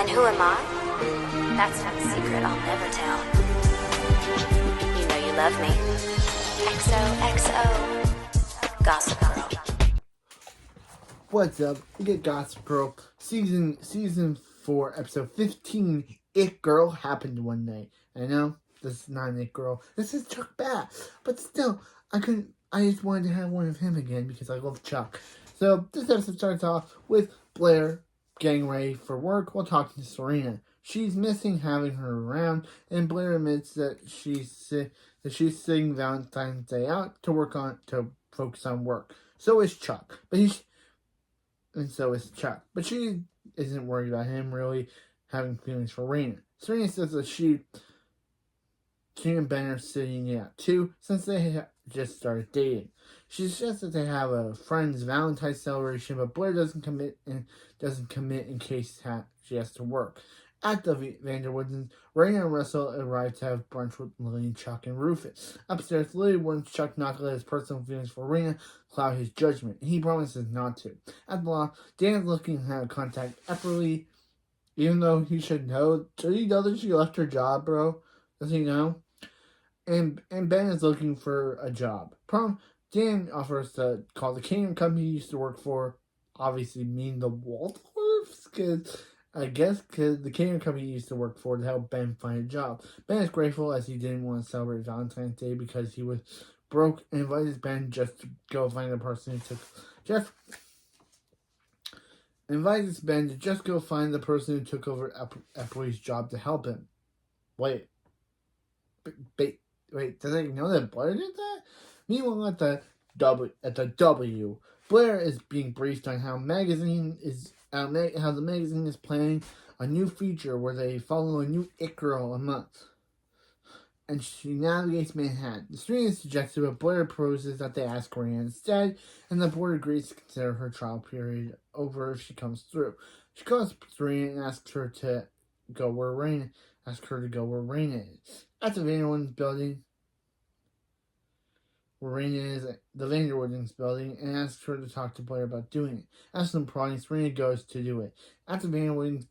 And who am I? That's not a secret I'll never tell. You know you love me. XOXO. Gossip Girl. What's up? We get Gossip Girl season 4, episode 15. It Girl happened one night. I know this is not an It Girl. This is Chuck Bass, but still, I just wanted to have one of him again because I love Chuck. So this episode starts off with Blair getting ready for work while talking to Serena. She's missing having her around, and Blair admits that she's sitting Valentine's Day out to focus on work. So is Chuck, and so is Chuck. But she isn't worried about him really having feelings for Raina. Serena says that she and Ben are sitting it out too, since they just started dating. She suggests that they have a friend's Valentine's celebration, but Blair doesn't commit in case she has to work. At the Vanderwoodens, Raina and Russell arrive to have brunch with Lily, Chuck, and Rufus. Upstairs, Lily warns Chuck not to let his personal feelings for Raina cloud his judgment, and he promises not to. At the law, Dan is looking to have contact Epperly, even though he should know. Does he know that she left her job, bro? Does he know? And Ben is looking for a job. Dan offers to call the catering company he used to work for, obviously mean the Waldorfs, because the catering company he used to work for to help Ben find a job. Ben is grateful as he didn't want to celebrate Valentine's Day because he was broke, and invites Ben just to go find the person who took over Eppley's job to help him. Wait, did I know that Blair did that? Meanwhile, at the W, Blair is being briefed on how the magazine is planning a new feature where they follow a new It Girl a month, and she navigates Manhattan. The story is suggested, but Blair proposes that they ask Raina instead, and the board agrees to consider her trial period over if she comes through. She calls Serena and asks her to go where Raina is. At the Vanderwoodens building, where Raina is at the Vanderwoodens building, and asks her to talk to Blair about doing it. After some prodding, Serena goes to do it. At the Vanderwoodens,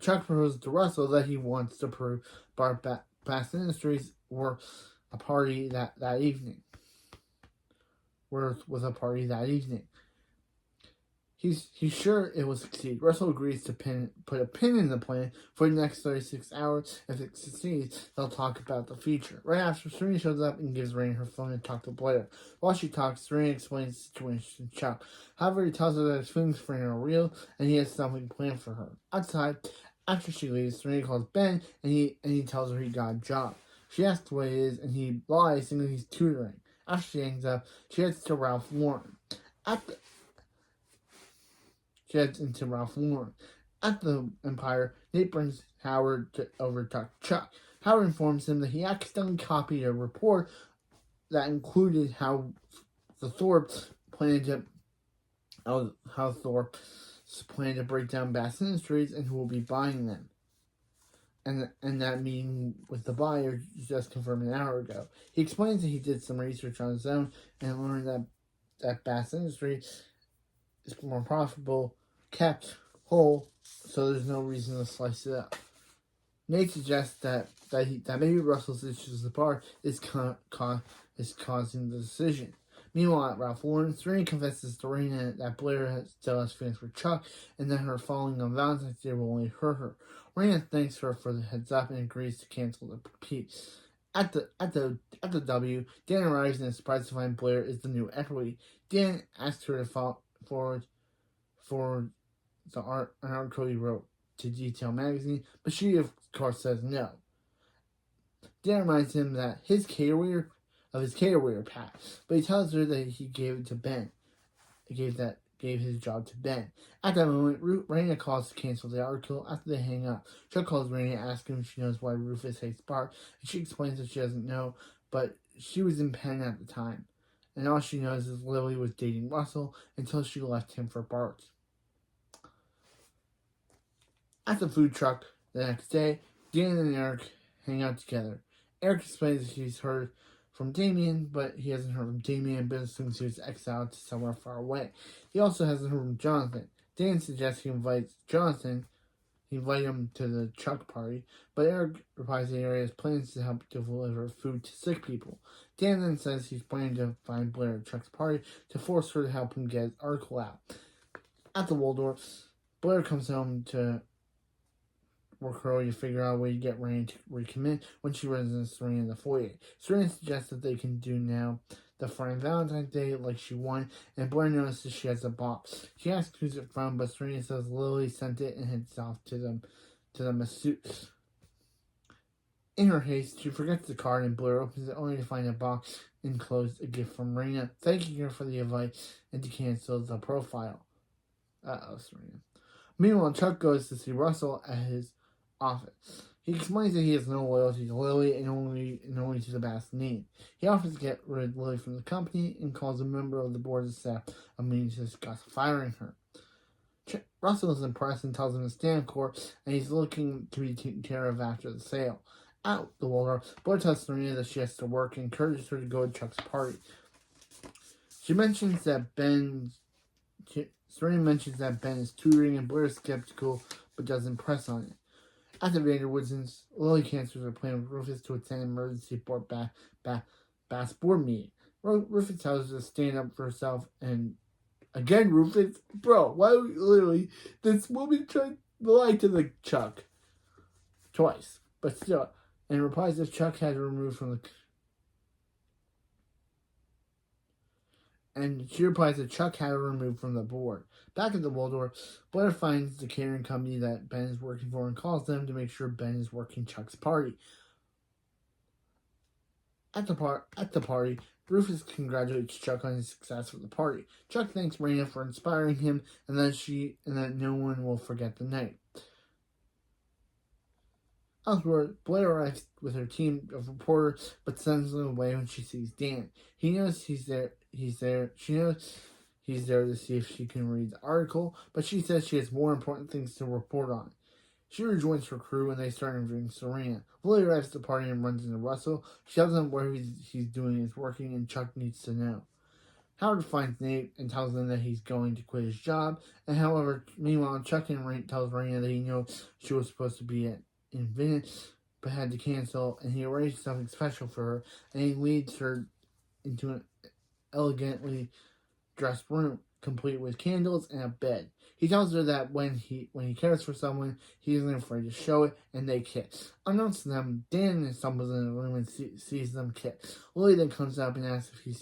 Chuck proposes to Russell that he wants to prove Bar Bass Industries were a party that evening. He's sure it will succeed. Russell agrees to put a pin in the plan for the next 36 hours. If it succeeds, they'll talk about the feature. Right after, Serena shows up and gives Raina her phone to talk to Blair. While she talks, Serena explains the situation to Chuck. However, he tells her that his feelings for Raina are real, and he has something planned for her. Outside, after she leaves, Serena calls Ben, and he tells her he got a job. She asks what it is, and he lies, saying that he's tutoring. After she hangs up, she heads to Ralph Lauren. At the Empire, Nate brings Howard over to talk to Chuck. Howard informs him that he accidentally copied a report that included how Thorpe's plan to break down Bass Industries and who will be buying them. And that meeting with the buyer just confirmed an hour ago. He explains that he did some research on his own and learned that Bass Industries is more profitable, kept whole, so there's no reason to slice it up. Nate suggests that maybe Russell's issues with the bar is causing the decision. Meanwhile, at Ralph Lauren, Serena confesses to Raina that Blair still has feelings for Chuck, and that her falling on Valentine's Day will only hurt her. Raina thanks her for the heads up and agrees to cancel the repeat. At the W, Dan arrives and is surprised to find Blair is the new equity. Dan asks her to forward an article he wrote to Detail magazine, but she of course says no. Dan reminds him that his career path, but he tells her that he gave it to Ben. Gave his job to Ben. At that moment, Raina calls to cancel the article. After they hang up, Chuck calls Raina, asking if she knows why Rufus hates Bart, and she explains that she doesn't know, but she was in Penn at the time, and all she knows is Lily was dating Russell until she left him for Bart. At the food truck the next day, Dan and Eric hang out together. Eric explains that he's heard from Damien, but he hasn't heard from Damien, but assumes he was exiled to somewhere far away. He also hasn't heard from Jonathan. Dan suggests he invites Jonathan. He invited him to the Chuck party, but Eric replies that he has plans to help deliver food to sick people. Dan then says he's planning to find Blair at Chuck's party to force her to help him get his article out. At the Waldorf, Blair comes home to work early to figure out a way to get Raina to recommit when she runs into Serena in the foyer. Serena suggests that they can do now the Friday Valentine's Day like she wanted, and Blair notices she has a box. She asks who's it from, but Serena says Lily sent it and heads off to the masseuse. In her haste, she forgets the card and Blair opens it only to find a box enclosed a gift from Raina, thanking her for the advice and to cancel the profile. Serena. Meanwhile, Chuck goes to see Russell at his office. He explains that he has no loyalty to Lily and only to the past name. He offers to get rid of Lily from the company and calls a member of the board of staff a meeting to discuss firing her. Russell is impressed and tells him to stay in court and he's looking to be taken care of after the sale. At the Waldorf, Blair tells Serena that she has to work and encourages her to go to Chuck's party. Serena mentions that Ben is tutoring and Blair is skeptical but doesn't press on it. At the Vanderwoodsons, Lily cancels her plan with Rufus to attend an emergency board bass board meeting. Rufus tells her to stand up for herself, and again, Rufus, bro, why literally this woman tried to lie to the Chuck twice, but still, and replies that Chuck had her removed from the. And she replies that Chuck had her removed from the board. Back at the Waldorf, Blair finds the catering company that Ben is working for and calls them to make sure Ben is working Chuck's party. At the party, Rufus congratulates Chuck on his success with the party. Chuck thanks Raina for inspiring him and that no one will forget the night. Elsewhere, Blair arrives with her team of reporters, but sends them away when she sees Dan. He knows he's there. She knows he's there to see if she can read the article, but she says she has more important things to report on. She rejoins her crew and they start interviewing Serena. Lily arrives at the party and runs into Russell. She tells him where he's doing is working and Chuck needs to know. Howard finds Nate and tells him that he's going to quit his job. And however, meanwhile, Chuck tells Raina that he knows she was supposed to be in Venice, but had to cancel, and he arranged something special for her, and he leads her into an elegantly dressed room, complete with candles and a bed. He tells her that when he cares for someone, he isn't afraid to show it, and they kiss. Unknowns to them, Dan stumbles in the room and sees them kiss. Lily then comes up and asks if he's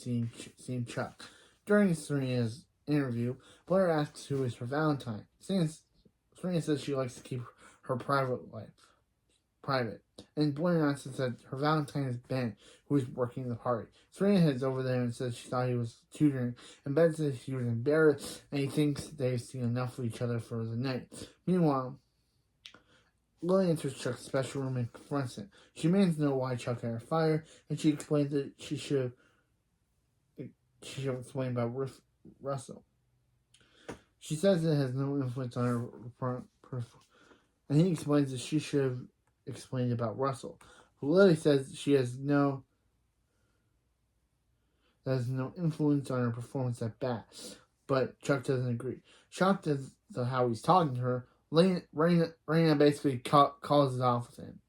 seen Chuck. During Serena's interview, Blair asks who is her Valentine. Serena says she likes to keep her private life private, and Blair announces that her Valentine is Ben, who is working the party. Serena heads over there and says she thought he was tutoring, and Ben says he was embarrassed, and he thinks they've seen enough of each other for the night. Meanwhile, Lily enters Chuck's special room and confronts him. She demands to know why Chuck had her fired, and she explains that she should explain about Russell. She says it has no influence on her, and he explains that she should have explained about Russell. Lily says she has no influence on her performance at bat, but Chuck doesn't agree. Shocked as to how he's talking to her, Raina basically calls it off with him.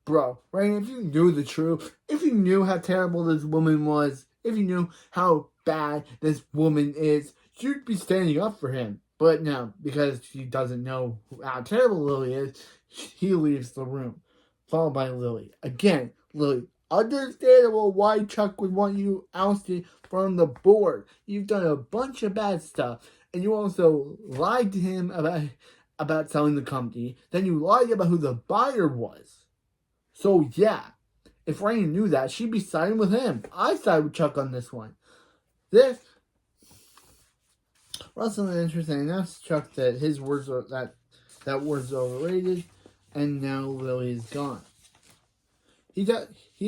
Bro, Raina, if you knew the truth, if you knew how terrible this woman was, if you knew how bad this woman is, you'd be standing up for him. But no, because she doesn't know how terrible Lily is, he leaves the room, followed by Lily. Again, Lily, understandable why Chuck would want you ousted from the board. You've done a bunch of bad stuff, and you also lied to him about selling the company. Then you lied about who the buyer was. So yeah, if Raina knew that, she'd be siding with him. I side with Chuck on this one. Russell is interested and asks Chuck that his words are that words are overrated, and now Lily is gone. He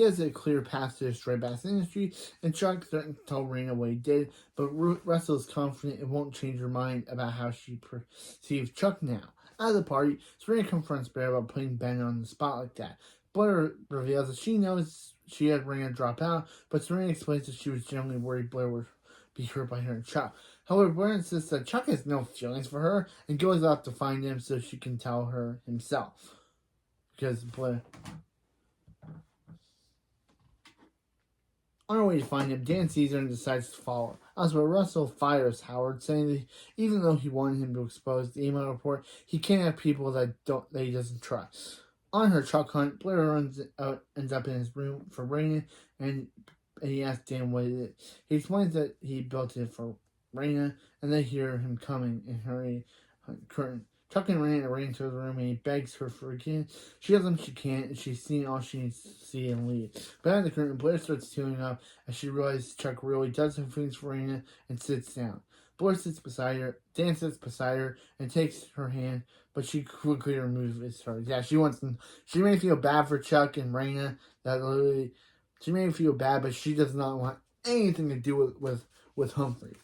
has a clear path to the stray bass industry, and Chuck threatens to tell Raina what he did, but Russell is confident it won't change her mind about how she perceives Chuck now. At the party, Serena confronts Blair about putting Ben on the spot like that. Blair reveals that she knows she had Raina drop out, but Serena explains that she was genuinely worried Blair would be hurt by her and Chuck. However, Blair insists that Chuck has no feelings for her and goes off to find him so she can tell her himself. Because Blair... On her way to find him, Dan sees her and decides to follow. Elsewhere, Russell fires Howard, saying that even though he wanted him to expose the email report, he can't have people that he doesn't trust. On her Chuck hunt, Blair ends up in his room for Raina, and he asks Dan what it is. He explains that he built it for Raina, and they hear him coming and hurry curtain. Chuck and Raina ran into the room and he begs her for forgiveness. She tells him she can't and she's seen all she needs to see and leave. Behind the curtain, Blair starts tearing up as she realizes Chuck really does have feelings for Raina and sits down. Blair sits beside her, Dan sits beside her and takes her hand, but she quickly removes hers. Yeah, she may feel bad for Chuck and Raina. She may feel bad, but she does not want anything to do with Humphrey.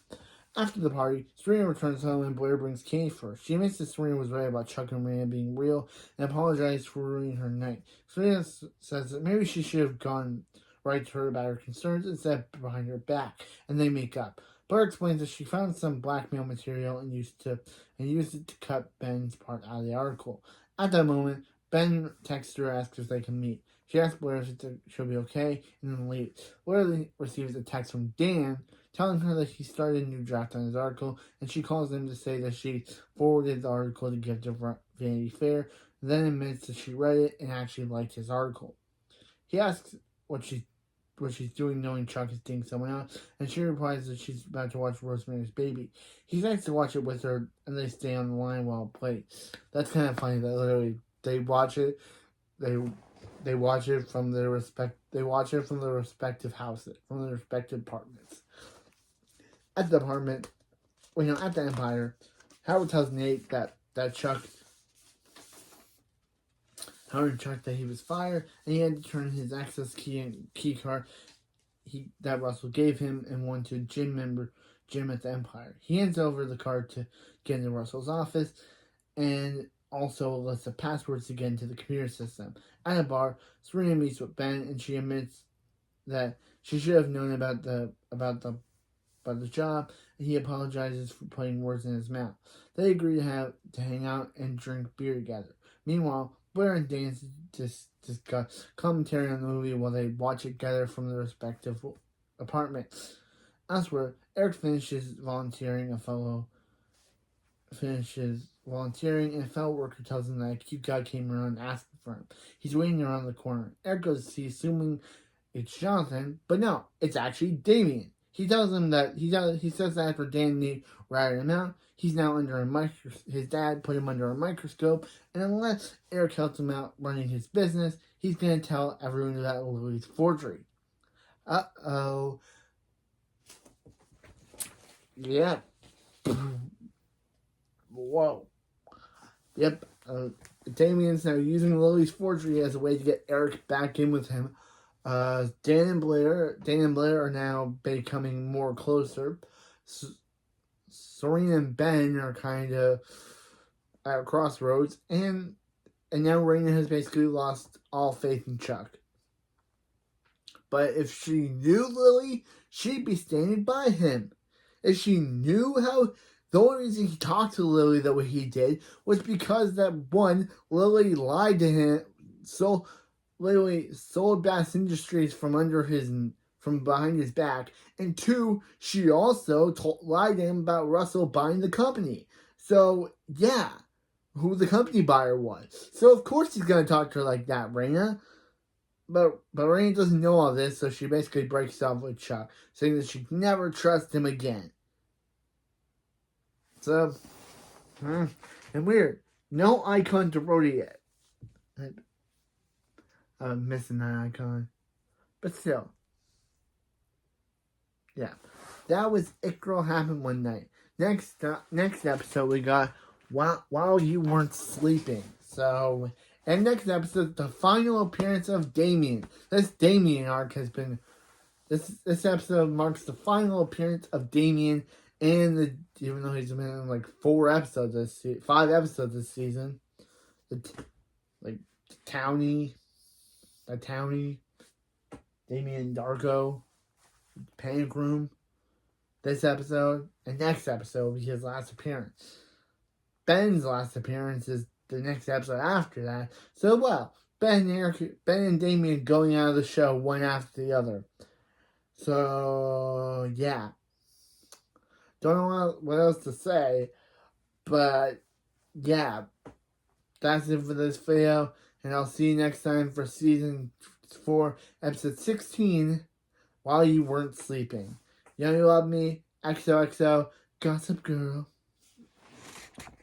After the party, Serena returns home and Blair brings candy for her. She admits that Serena was right about Chuck and Raina being real and apologizes for ruining her night. Serena says that maybe she should have gone right to her about her concerns instead of behind her back, and they make up. Blair explains that she found some blackmail material and used it to cut Ben's part out of the article. At that moment, Ben texts her, asks if they can meet. She asks Blair if she'll be okay, and then leaves. Blair receives a text from Dan telling her that he started a new draft on his article, and she calls him to say that she forwarded the article to give to Vanity Fair, then admits that she read it and actually liked his article. He asks what she's doing knowing Chuck is dating someone else, and she replies that she's about to watch Rosemary's Baby. He likes to watch it with her, and they stay on the line while it plays. That's kind of funny that literally they watch it, they watch it from their respective houses, from their respective apartments. At the Empire, Howard tells Nate that Howard and Chuck that he was fired and he had to turn his access key and key card that Russell gave him and one to a gym at the Empire. He hands over the card to get into Russell's office and also lists the passwords to get into the computer system. At a bar, Serena meets with Ben and she admits that she should have known about the job, and he apologizes for putting words in his mouth. They agree to hang out and drink beer together. Meanwhile, Blair and Dan discuss commentary on the movie while they watch it together from their respective apartments. Elsewhere, Eric finishes volunteering, and a fellow worker tells him that a cute guy came around asking for him. He's waiting around the corner. Eric goes to see, assuming it's Jonathan, but no, it's actually Damien. He tells him that he says that after Dan and Nate ratted him out, he's now under a microscope. His dad put him under a microscope, and unless Eric helps him out running his business, he's going to tell everyone about Lily's forgery. Uh-oh. Yeah. Whoa. Yep. Damien's now using Lily's forgery as a way to get Eric back in with him. Dan and Blair are now becoming more closer. Serena and Ben are kind of at a crossroads, and now Raina has basically lost all faith in Chuck. But if she knew Lily, she'd be standing by him. If she knew how, the only reason he talked to Lily the way he did was because that one, Lily lied to him. So Lily sold Bass Industries from behind his back, and two, she also lied to him about Russell buying the company. So yeah, who the company buyer was. So of course he's gonna talk to her like that, Raina. But Raina doesn't know all this, so she basically breaks off with Chuck, saying that she'd never trust him again. So, and weird, no icon to Brody yet. I'm missing that icon. But still. Yeah. That was It Girl Happened One Night. Next episode we got While You Weren't Sleeping. So, and next episode, the final appearance of Damien. This Damien arc has been... This episode marks the final appearance of Damien, and even though he's been in like 5 episodes this season. The Townie, Damien Darko, Panic Room. this episode and next episode will be his last appearance. Ben's last appearance is the next episode after that. So, well, Ben and Damien going out of the show one after the other. So, yeah. Don't know what else to say, but yeah, that's it for this video, and I'll see you next time for season 4, episode 16, While You Weren't Sleeping. You know you love me. XOXO, Gossip Girl.